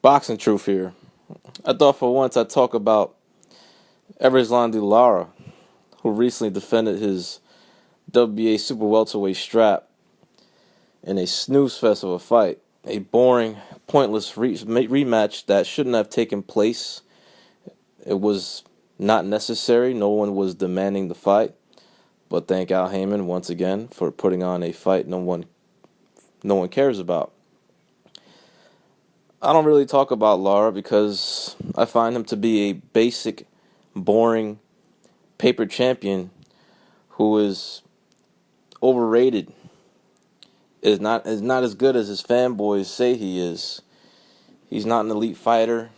Boxing truth here. I thought for once I'd talk about Erislandy Lara, who recently defended his WBA super welterweight strap in a snooze fest of a fight. A boring, pointless rematch that shouldn't have taken place. It was not necessary. No one was demanding the fight. But thank Al Heyman once again for putting on a fight no one cares about. I don't really talk about Lara because I find him to be a basic, boring paper champion who is overrated. Is not as good as his fanboys say he is. He's not an elite fighter,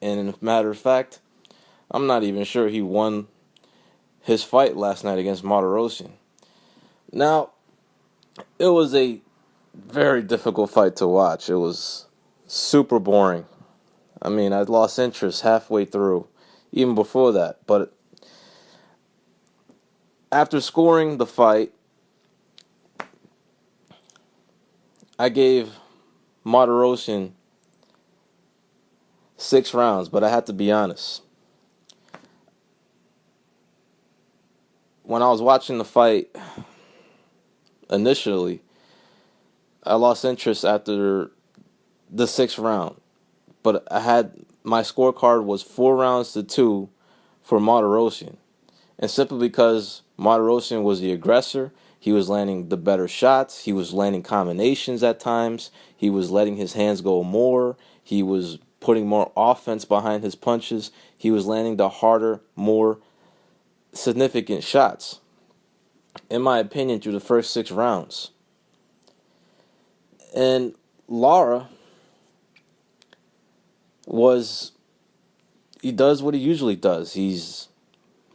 and as a matter of fact, I'm not even sure he won his fight last night against Martirosyan. Now, it was a very difficult fight to watch. It was super boring. I mean, I lost interest halfway through, even before that. But after scoring the fight, I gave Martirosyan 6 rounds, but I had to be honest. When I was watching the fight initially, I lost interest after the 6th round. But my scorecard was 4 rounds to 2 for Martirosyan. And simply because Martirosyan was the aggressor, he was landing the better shots, he was landing combinations at times, he was letting his hands go more, he was putting more offense behind his punches, he was landing the harder, more significant shots, in my opinion, through the first 6 rounds. And Lara he does what he usually does. He's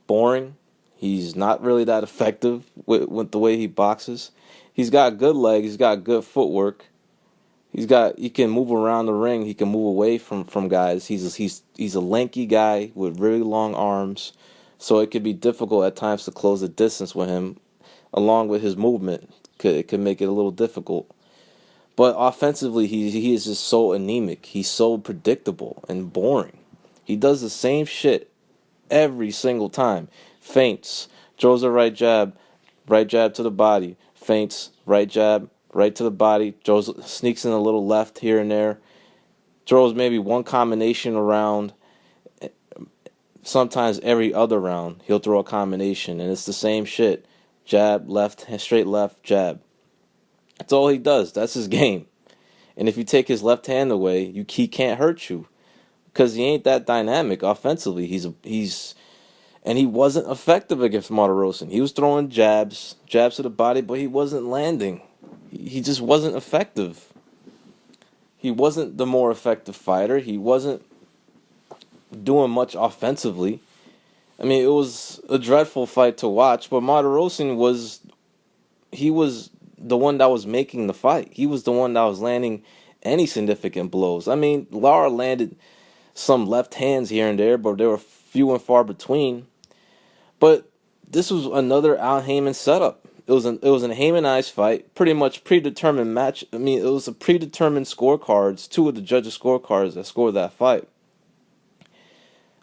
boring. He's not really that effective with the way he boxes. He's got good legs. He's got good footwork. He can move around the ring. He can move away from guys. He's a lanky guy with really long arms, so it could be difficult at times to close the distance with him. Along with his movement, it could make it a little difficult. But offensively, he is just so anemic. He's so predictable and boring. He does the same shit every single time. Feints, throws a right jab to the body. Feints, right jab, right to the body. Sneaks in a little left here and there. Throws maybe one combination around. Sometimes every other round, he'll throw a combination, and it's the same shit. Jab, left, straight left, jab. That's all he does. That's his game. And if you take his left hand away, he can't hurt you because he ain't that dynamic offensively. And he wasn't effective against Martirosyan. He was throwing jabs to the body, but he wasn't landing. He just wasn't effective. He wasn't the more effective fighter. He wasn't doing much offensively. I mean, it was a dreadful fight to watch, but Martirosyan was the one that was making the fight. He was the one that was landing any significant blows. I mean, Lara landed some left hands here and there, but they were few and far between. But this was another Al Heyman setup. It was an Heymanized fight, pretty much predetermined match. I mean, it was a predetermined scorecards, 2 of the judges' scorecards that scored that fight.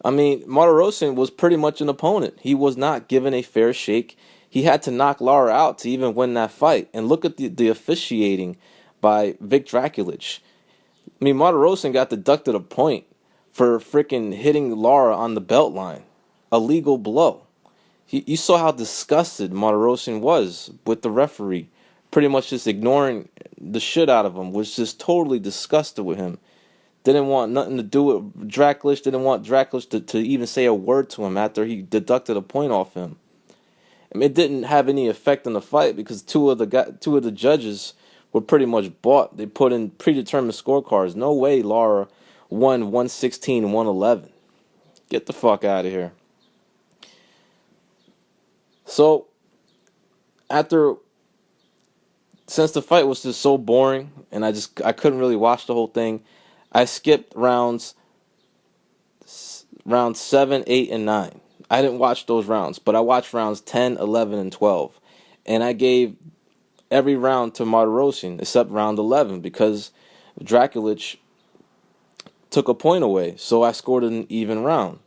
I mean, Martirosyan was pretty much an opponent. He was not given a fair shake. He had to knock Lara out to even win that fight. And look at the officiating by Vic Draculich. I mean, Martirosyan got deducted a point for freaking hitting Lara on the belt line. A legal blow. You saw how disgusted Martirosyan was with the referee. Pretty much just ignoring the shit out of him. Was just totally disgusted with him. Didn't want nothing to do with Draculich. Didn't want Draculich to even say a word to him after he deducted a point off him. I mean, it didn't have any effect on the fight because two of the judges were pretty much bought. They put in predetermined scorecards. No way Lara won 116 and 111. Get the fuck out of here. So, since the fight was just so boring and I couldn't really watch the whole thing, I skipped rounds 7, 8, and 9. I didn't watch those rounds, but I watched rounds 10, 11, and 12. And I gave every round to Martirosyan except round 11 because Draculich took a point away, so I scored an even round.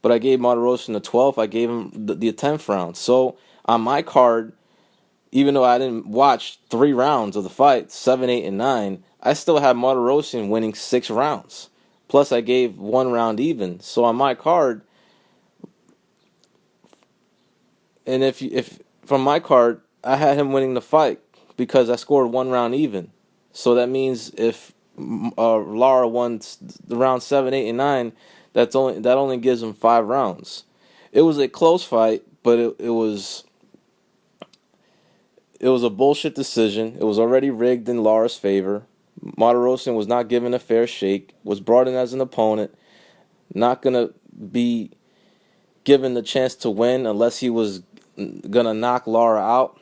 But I gave Martirosyan the 12th. I gave him the 10th round. So on my card, even though I didn't watch 3 rounds of the fight, 7, 8, and 9, I still had Martirosyan winning 6 rounds. Plus, I gave 1 round even. So on my card, and if from my card, I had him winning the fight because I scored 1 round even. So that means if Lara won the round 7, 8, and 9, that only gives him 5 rounds. It was a close fight, but it was a bullshit decision. It was already rigged in Lara's favor. Martirosyan was not given a fair shake, was brought in as an opponent, not going to be given the chance to win unless he was going to knock Lara out.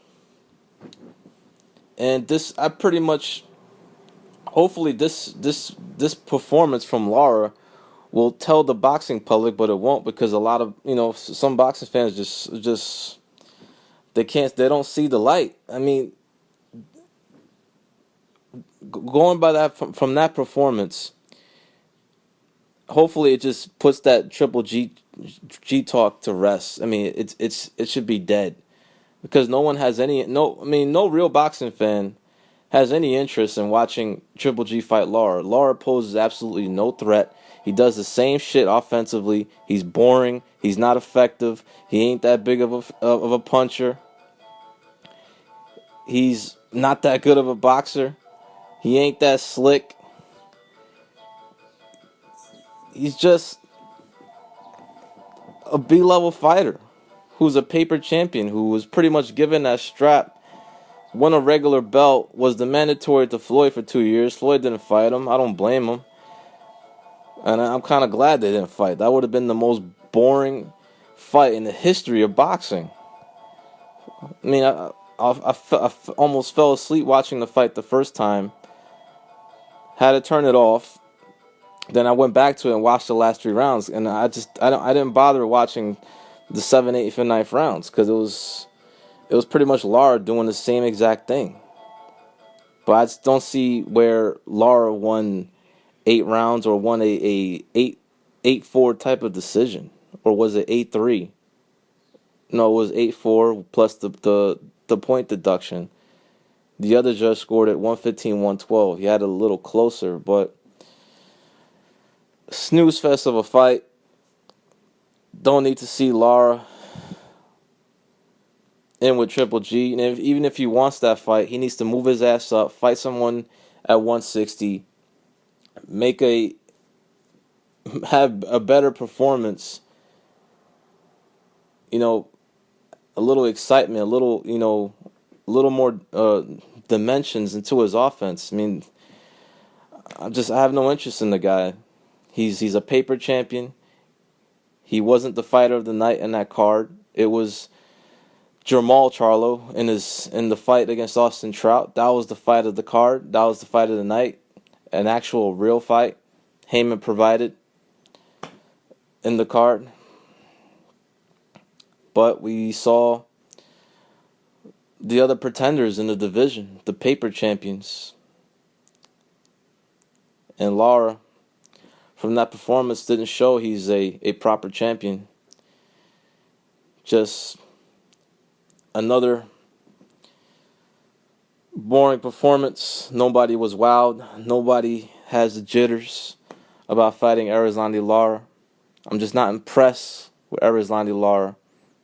And hopefully this performance from Lara will tell the boxing public, but it won't, because a lot of, some boxing fans just they don't see the light. I mean, going by that from that performance, hopefully it just puts that Triple G talk to rest. I mean, it should be dead, because no one has no real boxing fan has any interest in watching Triple G fight Lara. Lara poses absolutely no threat. He does the same shit offensively. He's boring. He's not effective. He ain't that big of a puncher. He's not that good of a boxer. He ain't that slick. He's just a B-level fighter who's a paper champion, who was pretty much given that strap, won a regular belt, was the mandatory to Floyd for 2 years. Floyd didn't fight him. I don't blame him. And I'm kind of glad they didn't fight. That would have been the most boring fight in the history of boxing. I mean, I almost fell asleep watching the fight the first time. Had to turn it off. Then I went back to it and watched the last 3 rounds, and I didn't bother watching the 7th, 8th, and 9th rounds, because it was pretty much Lara doing the same exact thing. But I just don't see where Lara won 8 rounds or won a 8-4 type of decision, or was it 8-3? No, it was 8-4 plus the point deduction. The other judge scored it 115-112. He had it a little closer, but snooze fest of a fight. Don't need to see Lara in with Triple G. And even if he wants that fight, he needs to move his ass up, fight someone at 160, have a better performance. A little excitement, a little more dimensions into his offense. I mean, I have no interest in the guy. He's a paper champion. He wasn't the fighter of the night in that card. It was Jermall Charlo in the fight against Austin Trout. That was the fight of the card. That was the fight of the night. An actual real fight. Heyman provided in the card. But we saw the other pretenders in the division, the paper champions. And Lara, from that performance, didn't show he's a proper champion. Just another boring performance. Nobody was wowed. Nobody has the jitters about fighting Erislandy Lara. I'm just not impressed with Erislandy Lara.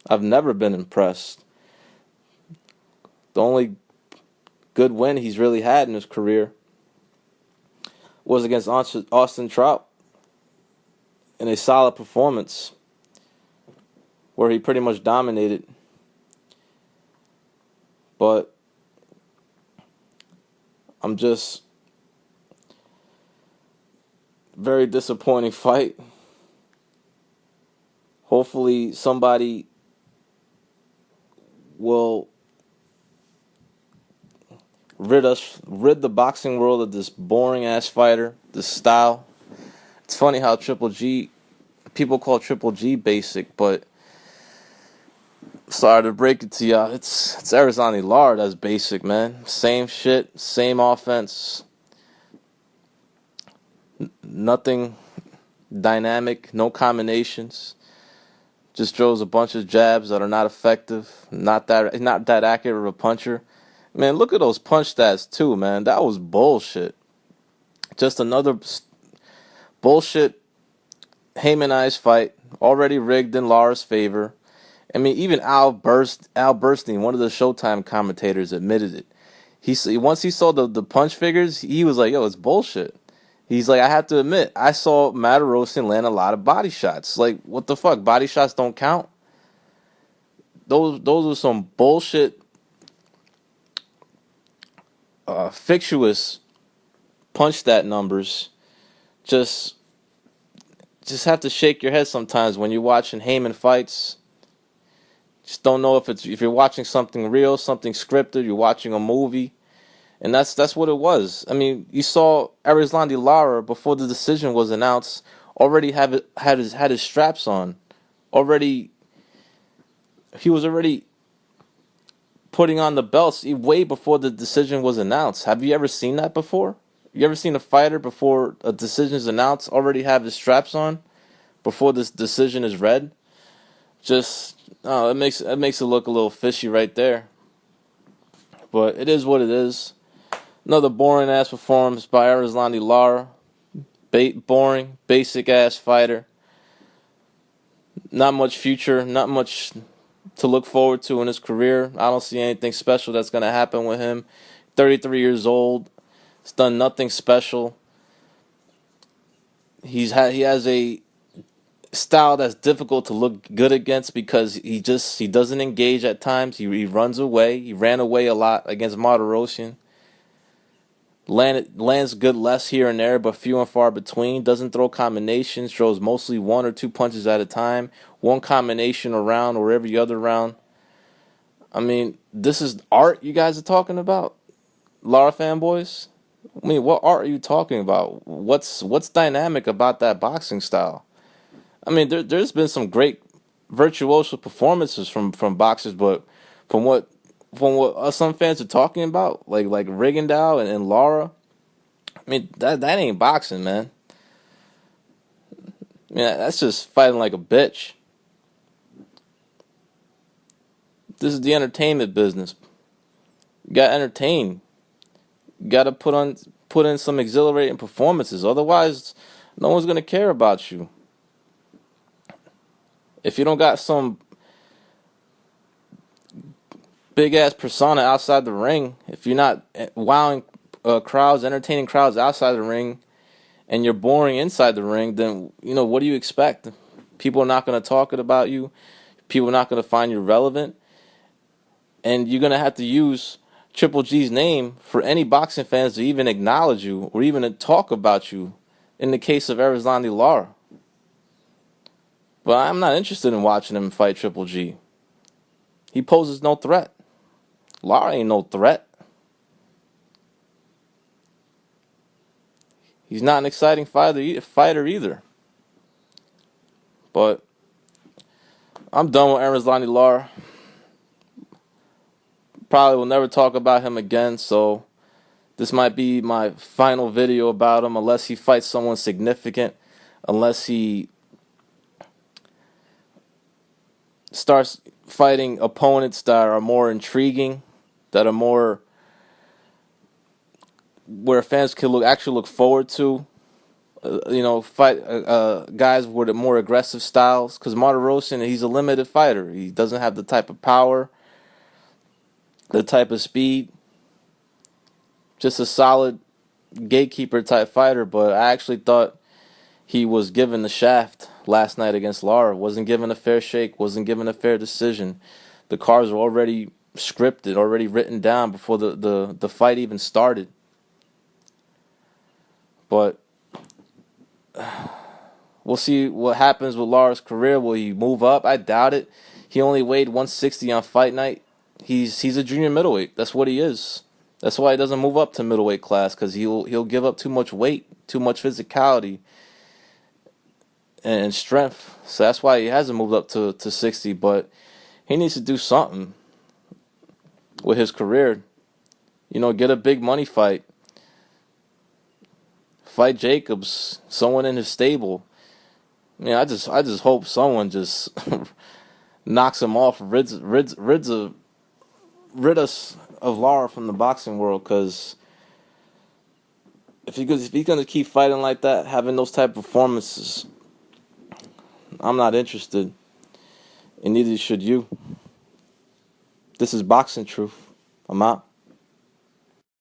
I've never been impressed. The only good win he's really had in his career was against Austin Trout in a solid performance where he pretty much dominated. But I'm just very disappointing fight. Hopefully somebody will rid the boxing world of this boring ass fighter, this style. It's funny how people call Triple G basic, but sorry to break it to y'all, it's Erislandy Lara that's basic, man. Same shit, same offense. Nothing dynamic, no combinations. Just throws a bunch of jabs that are not effective, not that accurate of a puncher. Man, look at those punch stats too, man. That was bullshit. Just another bullshit Heymanized fight, already rigged in Lara's favor. I mean, even Al Burstein, one of the Showtime commentators, admitted it. Once he saw the punch figures, he was like, "Yo, it's bullshit." He's like, "I have to admit, I saw Matarosian land a lot of body shots. Like, what the fuck? Body shots don't count. Those are some bullshit, fictitious punch stat numbers. Just just have to shake your head sometimes when you're watching Heyman fights. Just don't know if you're watching something real, something scripted, you're watching a movie. And that's what it was. I mean, you saw Erislandy Lara before the decision was announced already had his straps on. Already he was already putting on the belts way before the decision was announced. Have you ever seen that before? You ever seen a fighter before a decision is announced already have his straps on before this decision is read? Just it makes it look a little fishy right there. But it is what it is. Another boring ass performance by Erislandy Lara. Boring, basic ass fighter. Not much future, not much to look forward to in his career. I don't see anything special that's going to happen with him. 33 years old. He's done nothing special. He has a style that's difficult to look good against because he doesn't engage at times. He runs away. He ran away a lot against Martirosyan. Lands good less here and there, but few and far between. Doesn't throw combinations. Throws mostly one or two punches at a time. One combination a round or every other round. I mean, this is art you guys are talking about, Lara fanboys. I mean, what art are you talking about? What's dynamic about that boxing style? I mean, there's been some great virtuoso performances from boxers, but from what from what some fans are talking about, like Rigondeaux and Lara. I mean, that ain't boxing, man. I mean, that's just fighting like a bitch. This is the entertainment business. You got to entertain. You got to put in some exhilarating performances. Otherwise, no one's gonna care about you. If you don't got some big ass persona outside the ring, if you're not wowing crowds, entertaining crowds outside the ring, and you're boring inside the ring, then what do you expect? People are not gonna talk about you. People are not gonna find you relevant. And you're gonna have to use Triple G's name for any boxing fans to even acknowledge you or even to talk about you. In the case of Erislandy Lara, but I'm not interested in watching him fight Triple G. He poses no threat. Lara ain't no threat. He's not an exciting fighter either. But I'm done with Erislandy Lara. Probably will never talk about him again. So this might be my final video about him, unless he fights someone significant, unless he starts fighting opponents that are more intriguing, that are more where fans can actually look forward to. Fight guys with more aggressive styles. Because Martirosyan, he's a limited fighter. He doesn't have the type of power, the type of speed. Just a solid gatekeeper type fighter. But I actually thought he was given the shaft last night against Lara. Wasn't given a fair shake. Wasn't given a fair decision. The cards were already scripted, already written down before the fight even started. But we'll see what happens with Lara's career. Will he move up? I doubt it. He only weighed 160 on fight night. He's a junior middleweight. That's what he is. That's why he doesn't move up to middleweight class, because he'll give up too much weight, too much physicality and strength. So that's why he hasn't moved up to 60. But he needs to do something with his career. Get a big money fight. fight Jacobs, someone in his stable. Yeah, I just hope someone just knocks him off, rid us of Lara from the boxing world. Because if he's gonna keep fighting like that, having those type of performances, I'm not interested, and neither should you. This is Boxing Truth. I'm out.